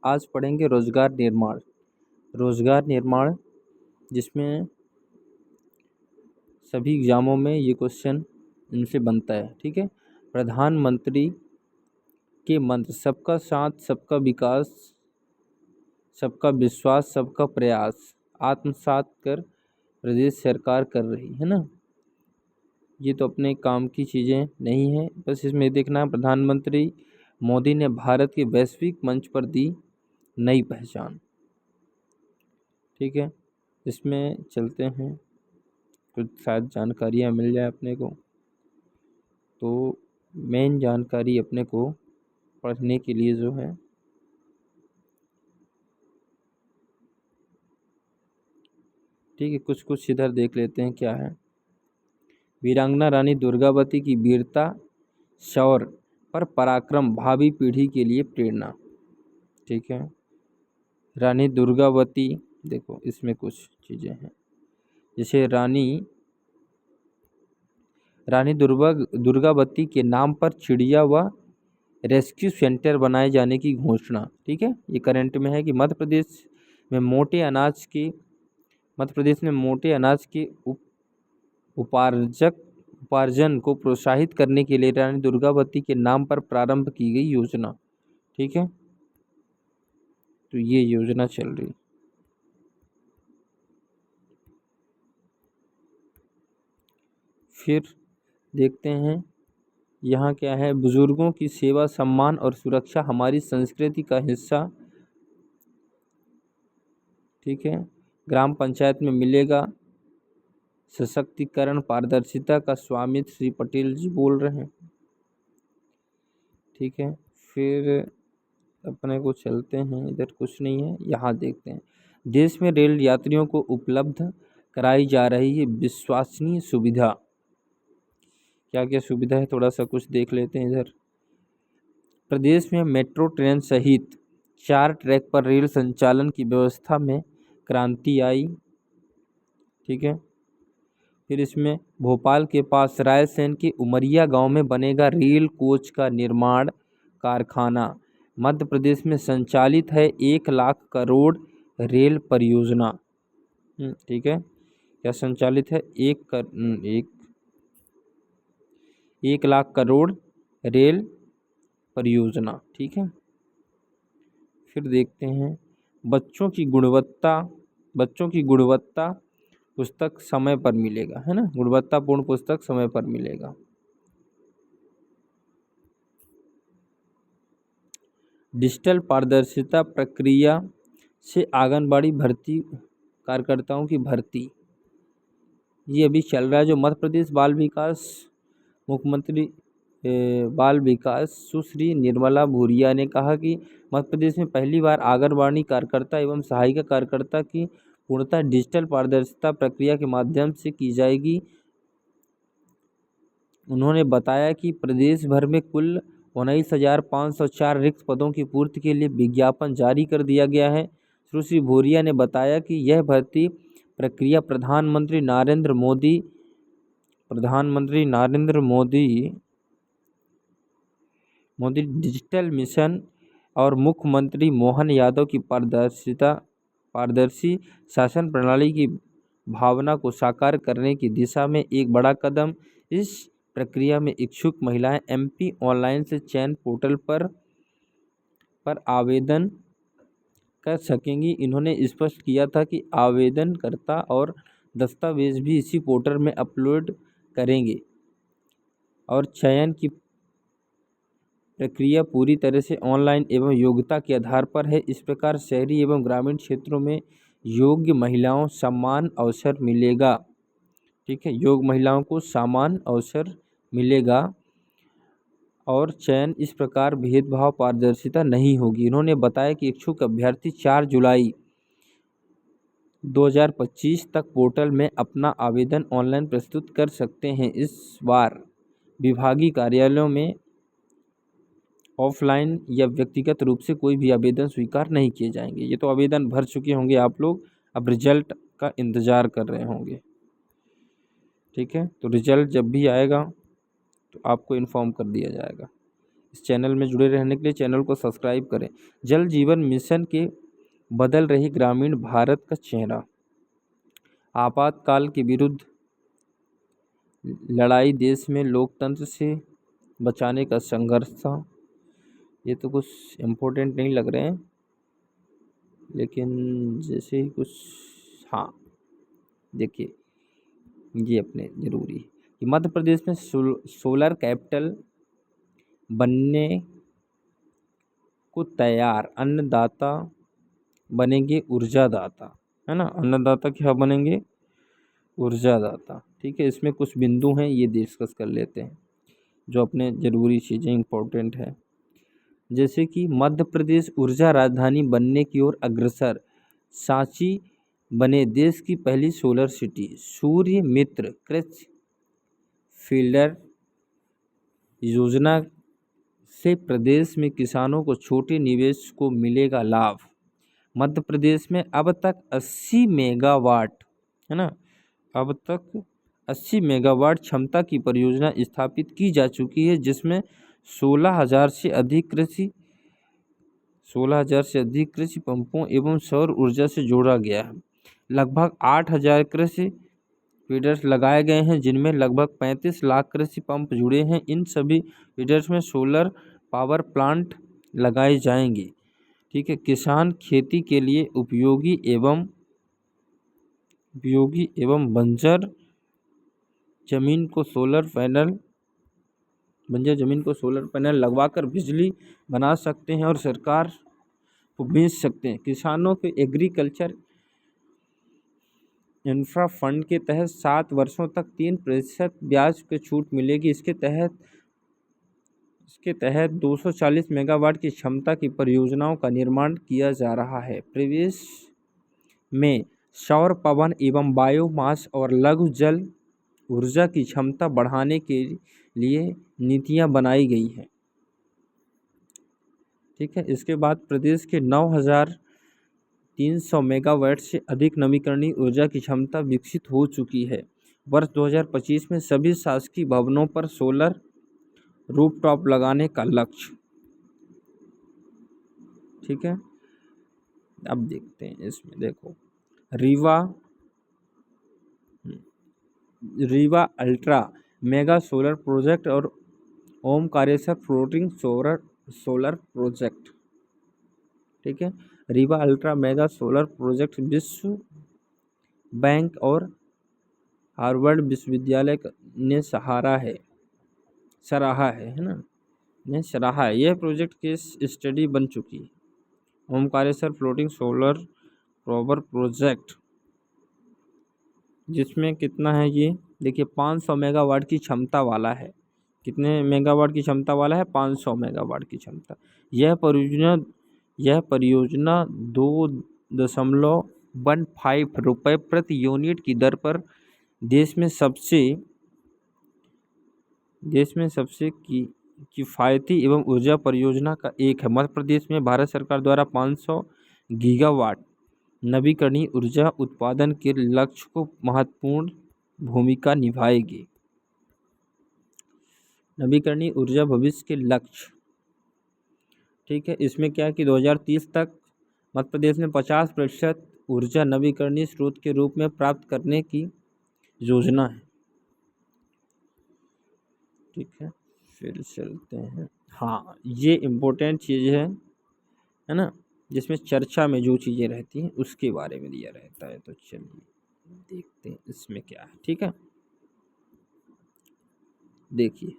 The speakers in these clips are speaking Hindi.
आज पढ़ेंगे रोजगार निर्माण। रोजगार निर्माण, जिसमें सभी एग्जामों में ये क्वेश्चन इनसे बनता है। ठीक है। प्रधानमंत्री के मंत्र सबका साथ, सबका विकास, सबका विश्वास, सबका प्रयास आत्मसात कर प्रदेश सरकार कर रही है ना। ये तो अपने काम की चीज़ें नहीं है, बस इसमें देखना है प्रधानमंत्री मोदी ने भारत के वैश्विक मंच पर दी नई पहचान। ठीक है। इसमें चलते हैं, कुछ शायद जानकारियाँ मिल जाए अपने को, तो मेन जानकारी अपने को पढ़ने के लिए जो है ठीक है, कुछ कुछ इधर देख लेते हैं क्या है। वीरांगना रानी दुर्गावती की वीरता, शौर्य पर पराक्रम भावी पीढ़ी के लिए प्रेरणा। ठीक है। रानी दुर्गावती, देखो इसमें कुछ चीज़ें हैं, जैसे रानी दुर्गावती के नाम पर चिड़िया व रेस्क्यू सेंटर बनाए जाने की घोषणा। ठीक है। ये करंट में है कि मध्य प्रदेश में मोटे अनाज के उपार्जन को प्रोत्साहित करने के लिए रानी दुर्गावती के नाम पर प्रारंभ की गई योजना। ठीक है। तो ये योजना चल रही। फिर देखते हैं यहाँ क्या है। बुजुर्गों की सेवा, सम्मान और सुरक्षा हमारी संस्कृति का हिस्सा। ठीक है। ग्राम पंचायत में मिलेगा सशक्तिकरण, पारदर्शिता का स्वामित्व, श्री पटेल जी बोल रहे हैं। ठीक है। फिर अपने को चलते हैं, इधर कुछ नहीं है, यहाँ देखते हैं। देश में रेल यात्रियों को उपलब्ध कराई जा रही है विश्वसनीय सुविधा। क्या क्या सुविधा है, थोड़ा सा कुछ देख लेते हैं इधर। प्रदेश में मेट्रो ट्रेन सहित 4 ट्रैक पर रेल संचालन की व्यवस्था में क्रांति आई। ठीक है। फिर इसमें भोपाल के पास रायसेन के उमरिया गांव में बनेगा रेल कोच का निर्माण कारखाना। मध्य प्रदेश में संचालित है 1,00,000 करोड़ रेल परियोजना। ठीक है। क्या संचालित है? 1,00,000 करोड़ रेल परियोजना। ठीक है। फिर देखते हैं बच्चों की गुणवत्ता पुस्तक समय पर मिलेगा, है ना। गुणवत्तापूर्ण पुस्तक समय पर मिलेगा। डिजिटल पारदर्शिता प्रक्रिया से आंगनबाड़ी कार्यकर्ताओं की भर्ती, ये अभी चल रहा है। जो मध्य प्रदेश मुख्यमंत्री बाल विकास सुश्री निर्मला भूरिया ने कहा कि मध्य प्रदेश में पहली बार आंगनबाड़ी कार्यकर्ता एवं सहायिका कार्यकर्ता की पूर्णतः डिजिटल पारदर्शिता प्रक्रिया के माध्यम से की जाएगी। उन्होंने बताया कि प्रदेश भर में कुल 19,504 रिक्त पदों की पूर्ति के लिए विज्ञापन जारी कर दिया गया है। सुश्री भूरिया ने बताया कि यह भर्ती प्रक्रिया प्रधानमंत्री नरेंद्र मोदी डिजिटल मिशन और मुख्यमंत्री मोहन यादव की पारदर्शी शासन प्रणाली की भावना को साकार करने की दिशा में एक बड़ा कदम। इस प्रक्रिया में इच्छुक महिलाएं MP ऑनलाइन से चयन पोर्टल पर आवेदन कर सकेंगी। इन्होंने स्पष्ट किया था कि आवेदनकर्ता और दस्तावेज भी इसी पोर्टल में अपलोड करेंगे और चयन की प्रक्रिया पूरी तरह से ऑनलाइन एवं योग्यता के आधार पर है। इस प्रकार शहरी एवं ग्रामीण क्षेत्रों में योग्य महिलाओं समान अवसर मिलेगा। ठीक है। योग्य महिलाओं को समान अवसर मिलेगा और चयन इस प्रकार भेदभाव पारदर्शिता नहीं होगी। उन्होंने बताया कि इच्छुक अभ्यर्थी 4 जुलाई 2025 तक पोर्टल में अपना आवेदन ऑनलाइन प्रस्तुत कर सकते हैं। इस बार विभागीय कार्यालयों में ऑफलाइन या व्यक्तिगत रूप से कोई भी आवेदन स्वीकार नहीं किए जाएंगे। ये तो आवेदन भर चुके होंगे आप लोग, अब रिजल्ट का इंतज़ार कर रहे होंगे। ठीक है। तो रिजल्ट जब भी आएगा तो आपको इन्फॉर्म कर दिया जाएगा। इस चैनल में जुड़े रहने के लिए चैनल को सब्सक्राइब करें। जल जीवन मिशन के बदल रही ग्रामीण भारत का चेहरा। आपातकाल के विरुद्ध लड़ाई, देश में लोकतंत्र से बचाने का संघर्ष था। ये तो कुछ इम्पोर्टेंट नहीं लग रहे हैं, लेकिन जैसे ही कुछ, हाँ देखिए ये अपने ज़रूरी है कि मध्य प्रदेश में सोलर कैपिटल बनने को तैयार, अन्नदाता बनेंगे ऊर्जादाता, है ना। अन्नदाता क्या बनेंगे? ऊर्जादाता। ठीक है, इसमें कुछ बिंदु हैं, ये डिस्कस कर लेते हैं जो अपने ज़रूरी चीज़ें इम्पोर्टेंट है। जैसे कि मध्य प्रदेश ऊर्जा राजधानी बनने की ओर अग्रसर, सांची बने देश की पहली सोलर सिटी। सूर्य मित्र कृषि फील्डर योजना से प्रदेश में किसानों को छोटे निवेश को मिलेगा लाभ। मध्य प्रदेश में अब तक 80 मेगावाट, है ना, अब तक 80 मेगावाट क्षमता की परियोजना स्थापित की जा चुकी है, जिसमें 16,000 से अधिक कृषि पंपों एवं सौर ऊर्जा से जोड़ा गया है। लगभग 8,000 कृषि फीडर्स लगाए गए हैं, जिनमें लगभग 35 लाख कृषि पंप जुड़े हैं। इन सभी फीडर्स में सोलर पावर प्लांट लगाए जाएंगे। ठीक है, किसान खेती के लिए उपयोगी एवं बंजर जमीन को सोलर पैनल लगवाकर बिजली बना सकते हैं और सरकार को बेच सकते हैं। किसानों के एग्रीकल्चर इंफ्रा फंड के तहत 7 वर्षों तक 3% ब्याज पे छूट मिलेगी। इसके तहत 240 मेगावाट की क्षमता की परियोजनाओं का निर्माण किया जा रहा है। प्रदेश में सौर, पवन एवं बायोमास और लघु जल ऊर्जा की क्षमता बढ़ाने के लिए नीतियां बनाई गई हैं। ठीक है, इसके बाद प्रदेश के 9,300 मेगावाट से अधिक नवीकरणीय ऊर्जा की क्षमता विकसित हो चुकी है। वर्ष 2025 में सभी शासकीय भवनों पर सोलर रूफटॉप लगाने का लक्ष्य। ठीक है, अब देखते हैं इसमें, देखो Rewa ultra mega solar project और ओमकारेश्वर फ्लोटिंग सोलर प्रोजेक्ट। ठीक है, Rewa ultra mega solar project विश्व बैंक और हार्वर्ड विश्वविद्यालय ने सराहा है ना, ने सराहा है। यह प्रोजेक्ट केस स्टडी बन चुकी है। Omkareshwar floating solar power project, जिसमें कितना है ये देखिए, 500 मेगावाट की क्षमता वाला है। कितने मेगावाट की क्षमता वाला है? 500 मेगावाट की क्षमता। यह परियोजना 2.15 रुपये प्रति यूनिट की दर पर देश में सबसे किफ़ायती एवं ऊर्जा परियोजना का एक है। मध्य प्रदेश में भारत सरकार द्वारा 500 गीगावाट नवीकरणीय ऊर्जा उत्पादन के लक्ष्य को महत्वपूर्ण भूमिका निभाएगी। नवीकरणीय ऊर्जा भविष्य के लक्ष्य। ठीक है, इसमें क्या है कि 2030 तक मध्य प्रदेश में 50% ऊर्जा नवीकरणीय स्रोत के रूप में प्राप्त करने की योजना है। ठीक है, फिर चलते हैं। हाँ, ये इम्पोर्टेंट चीज़ है ना, जिसमें चर्चा में जो चीज़ें रहती हैं उसके बारे में दिया रहता है। तो चलिए देखते हैं इसमें क्या है। ठीक है, देखिए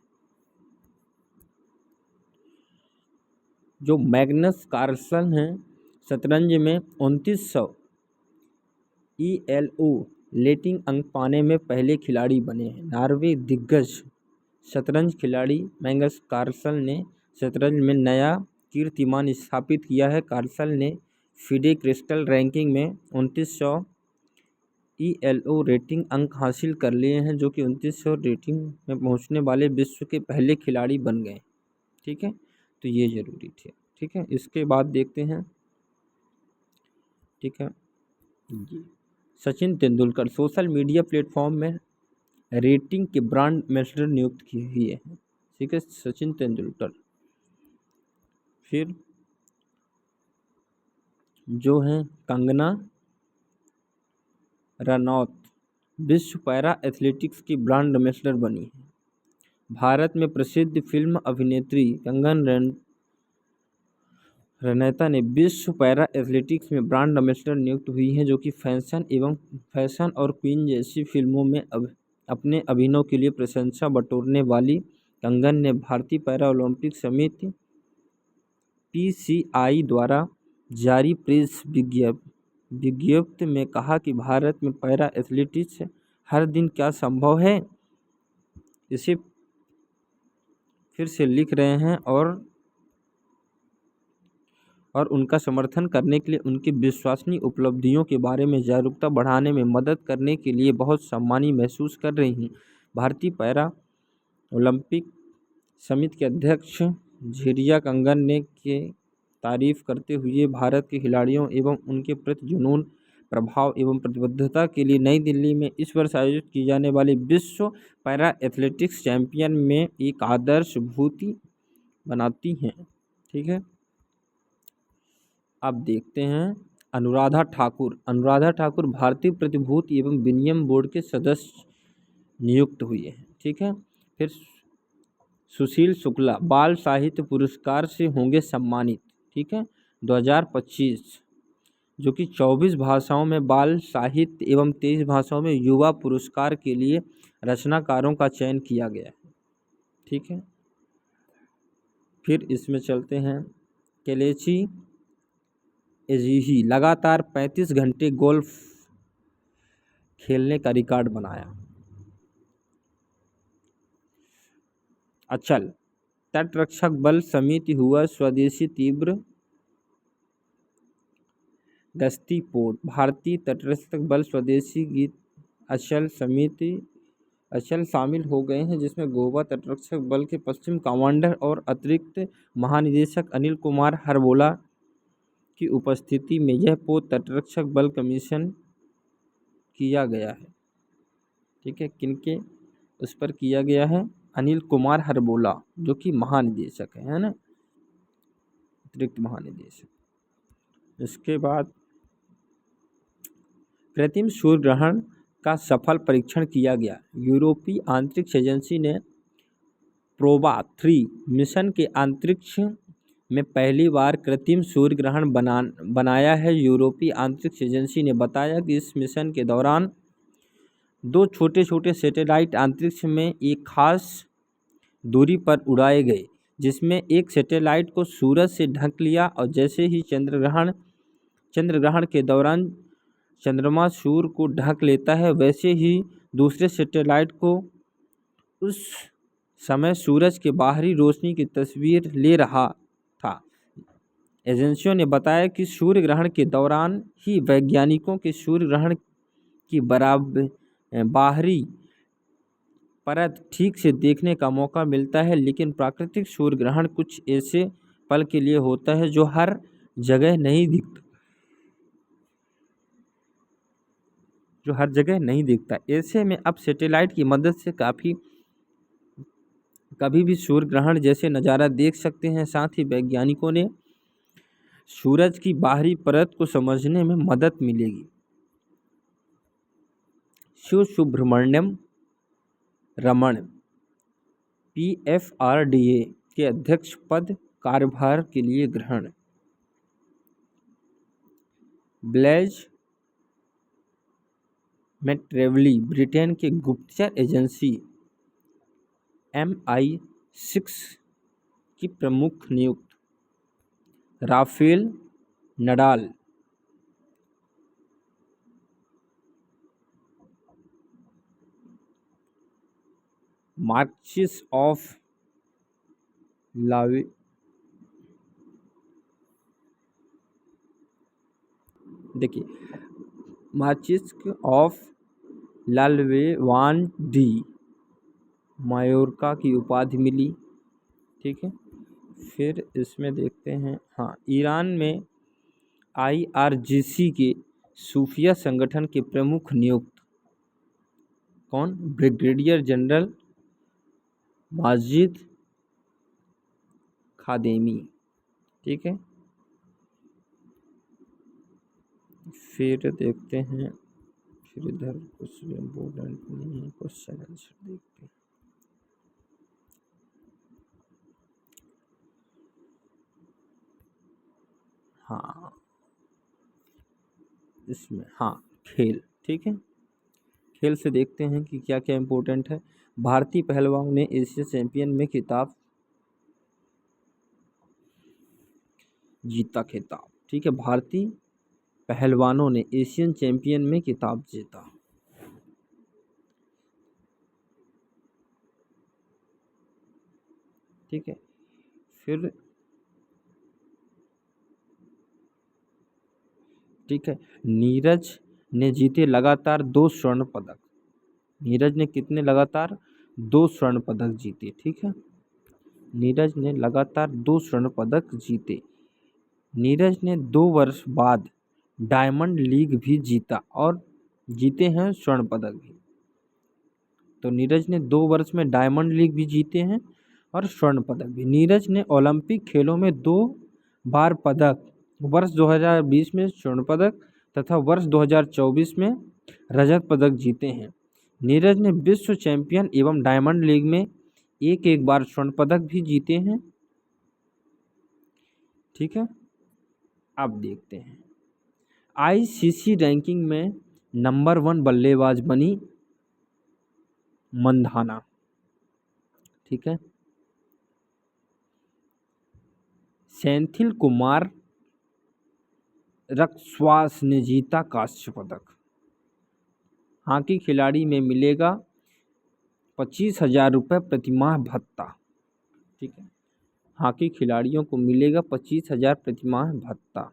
जो मैग्नस कार्लसन है, शतरंज में 2900 ELO रेटिंग अंक पाने में पहले खिलाड़ी बने हैं। नॉर्वे दिग्गज शतरंज खिलाड़ी मैग्नस कार्लसन ने शतरंज में नया कीर्तिमान स्थापित किया है। कार्लसन ने फिडे क्रिस्टल रैंकिंग में 2900 ELO रेटिंग अंक हासिल कर लिए हैं, जो कि 2900 रेटिंग में पहुंचने वाले विश्व के पहले खिलाड़ी बन गए। ठीक है, तो ये ज़रूरी थे। ठीक है, इसके बाद देखते हैं। ठीक है जी, Sachin Tendulkar social media platform में रेटिंग के ब्रांड एम्बेसडर नियुक्त किए हुए हैं। ठीक है, सचिन तेंदुलकर फिर जो है कंगना रनौत विश्व पैरा एथलेटिक्स की ब्रांड एम्बेसडर बनी है। भारत में प्रसिद्ध फिल्म अभिनेत्री रनौता ने विश्व पैरा एथलेटिक्स में ब्रांड एम्बेसडर नियुक्त हुई हैं, जो कि फैशन और क्वीन जैसी फिल्मों में अपने अभिनय के लिए प्रशंसा बटोरने वाली कंगन ने भारतीय पैरा ओलंपिक समिति (पीसीआई) द्वारा जारी प्रेस विज्ञप्ति में कहा कि भारत में पैरा एथलेटिक्स हर दिन क्या संभव है, इसे फिर से लिख रहे हैं और उनका समर्थन करने के लिए उनकी विश्वसनीय उपलब्धियों के बारे में जागरूकता बढ़ाने में मदद करने के लिए बहुत सम्मानित महसूस कर रही हैं। भारतीय पैरा ओलंपिक समिति के अध्यक्ष झिरिया कंगन ने के तारीफ करते हुए भारत के खिलाड़ियों एवं उनके प्रति जुनून, प्रभाव एवं प्रतिबद्धता के लिए नई दिल्ली में इस वर्ष आयोजित की जाने वाली विश्व पैरा एथलेटिक्स चैंपियन में एक आदर्श भूति बनाती हैं। ठीक है, अब देखते हैं अनुराधा ठाकुर भारतीय प्रतिभूति एवं विनिमय बोर्ड के सदस्य नियुक्त हुए हैं। ठीक है, फिर सुशील शुक्ला बाल साहित्य पुरस्कार से होंगे सम्मानित। ठीक है, 2025, जो कि 24 भाषाओं में बाल साहित्य एवं 23 भाषाओं में युवा पुरस्कार के लिए रचनाकारों का चयन किया गया है। ठीक है, फिर इसमें चलते हैं केलेची एजीही लगातार 35 घंटे गोल्फ खेलने का रिकॉर्ड बनाया। अचल तटरक्षक बल समिति हुआ स्वदेशी तीव्र गश्ती पोत। भारतीय तटरक्षक बल स्वदेशी गीत अचल शामिल हो गए हैं, जिसमें गोवा तटरक्षक बल के पश्चिम कमांडर और अतिरिक्त महानिदेशक अनिल कुमार हरबोला की उपस्थिति में यह पोत तटरक्षक बल कमीशन किया गया है। ठीक है, किनके उस पर किया गया है? अनिल कुमार हरबोला, जो कि महानिदेशक है ना, अतिरिक्त महानिदेशक। इसके बाद कृत्रिम सूर्य ग्रहण का सफल परीक्षण किया गया। यूरोपीय अंतरिक्ष एजेंसी ने प्रोबा 3 मिशन के अंतरिक्ष में पहली बार कृत्रिम सूर्य ग्रहण बनाया है। यूरोपीय अंतरिक्ष एजेंसी ने बताया कि इस मिशन के दौरान 2 छोटे सैटेलाइट अंतरिक्ष में एक खास दूरी पर उड़ाए गए, जिसमें एक सैटेलाइट को सूरज से ढक लिया और जैसे ही चंद्र ग्रहण के दौरान चंद्रमा सूर्य को ढक लेता है, वैसे ही दूसरे सैटेलाइट को उस समय सूरज के बाहरी रोशनी की तस्वीर ले रहा था। एजेंसियों ने बताया कि सूर्य ग्रहण के दौरान ही वैज्ञानिकों के सूर्य ग्रहण की बाहरी परत ठीक से देखने का मौका मिलता है, लेकिन प्राकृतिक सूर्य ग्रहण कुछ ऐसे पल के लिए होता है जो हर जगह नहीं दिखता। ऐसे में अब सैटेलाइट की मदद से कभी भी सूर्य ग्रहण जैसे नज़ारा देख सकते हैं। साथ ही वैज्ञानिकों ने सूरज की बाहरी परत को समझने में मदद मिलेगी। शिव सुब्रमण्यम रमन PFRDA के अध्यक्ष पद कार्यभार के लिए ग्रहण। ब्लेज मैट्रेवली ब्रिटेन के गुप्तचर एजेंसी MI6 की प्रमुख नियुक्त। राफेल नडाल मार्क्सिस ऑफ लावे मार्क्सिस ऑफ लालवेवान डी मायोर्का की उपाधि मिली। ठीक है, फिर इसमें देखते हैं ईरान में IRGC के सूफिया संगठन के प्रमुख नियुक्त। कौन? Brigadier general Majid Khademi. ठीक है, फिर देखते हैं, फिर इधर कुछ इम्पोर्टेंट नहीं है, क्वेश्चन आंसर देखते हैं। हाँ, इसमें हाँ खेल, ठीक है, खेल से देखते हैं कि क्या क्या इम्पोर्टेंट है। भारतीय पहलवान ने एशिया चैंपियन में खिताब जीता, खिताब, ठीक है, भारतीय पहलवानों ने एशियन चैंपियन में खिताब जीता। ठीक है, फिर ठीक है, नीरज ने जीते लगातार 2 स्वर्ण पदक। नीरज ने कितने लगातार 2 स्वर्ण पदक जीते, ठीक है, नीरज ने लगातार 2 स्वर्ण पदक जीते। नीरज ने 2 वर्ष बाद डायमंड लीग भी जीता और जीते हैं स्वर्ण पदक भी। तो नीरज ने 2 वर्ष में डायमंड लीग भी जीते हैं और स्वर्ण पदक भी। नीरज ने ओलंपिक खेलों में 2 बार पदक, वर्ष 2020 में स्वर्ण पदक तथा वर्ष 2024 में रजत पदक जीते हैं। नीरज ने विश्व चैंपियन एवं डायमंड लीग में एक एक बार स्वर्ण पदक भी जीते हैं। ठीक है, अब देखते हैं, आईसीसी रैंकिंग में नंबर 1 बल्लेबाज बनी मंधाना। ठीक है, सेंथिल कुमार रक्सवास ने जीता कांस्य पदक। हॉकी खिलाड़ी में मिलेगा 25,000 रुपये प्रतिमाह भत्ता। ठीक है, हॉकी खिलाड़ियों को मिलेगा 25,000 प्रतिमाह भत्ता।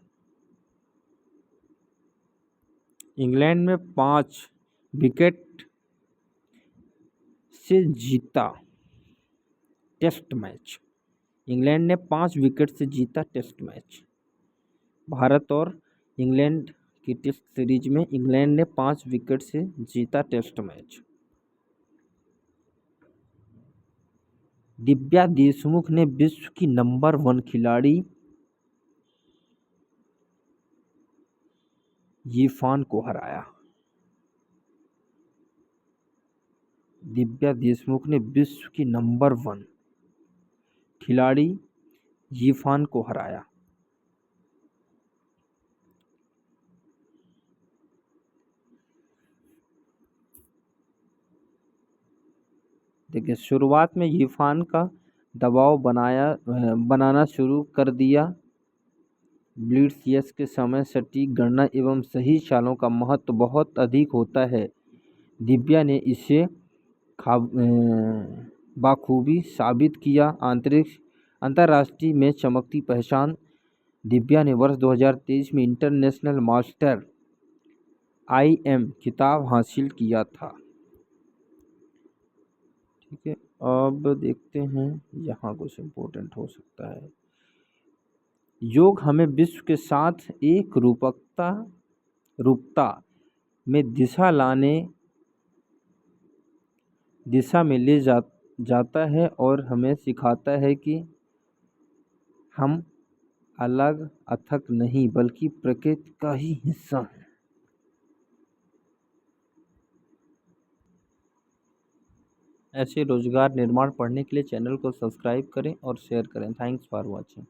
इंग्लैंड में 5 विकेट से जीता टेस्ट मैच। इंग्लैंड ने 5 विकेट से जीता टेस्ट मैच। भारत और इंग्लैंड की टेस्ट सीरीज में इंग्लैंड ने 5 विकेट से जीता टेस्ट मैच। दिव्या देशमुख ने विश्व की नंबर 1 खिलाड़ी यीफान को हराया। दिव्या देशमुख ने विश्व की नंबर 1 खिलाड़ी यीफान को हराया। देखिए, शुरुआत में यीफान का दबाव बनाना शुरू कर दिया। ब्लिट्ज यस के समय सटीक गणना एवं सही चालों का महत्व बहुत अधिक होता है। दिव्या ने इसे बाखूबी साबित किया। अंतर्राष्ट्रीय में चमकती पहचान। दिव्या ने वर्ष 2023 में इंटरनेशनल मास्टर IM खिताब हासिल किया था। ठीक है, अब देखते हैं, यहाँ कुछ इम्पोर्टेंट हो सकता है। योग हमें विश्व के साथ एक रूपता में दिशा में ले जाता है और हमें सिखाता है कि हम अलग अथक नहीं बल्कि प्रकृति का ही हिस्सा हैं। ऐसे रोजगार निर्माण पढ़ने के लिए चैनल को सब्सक्राइब करें और शेयर करें। Thanks for watching.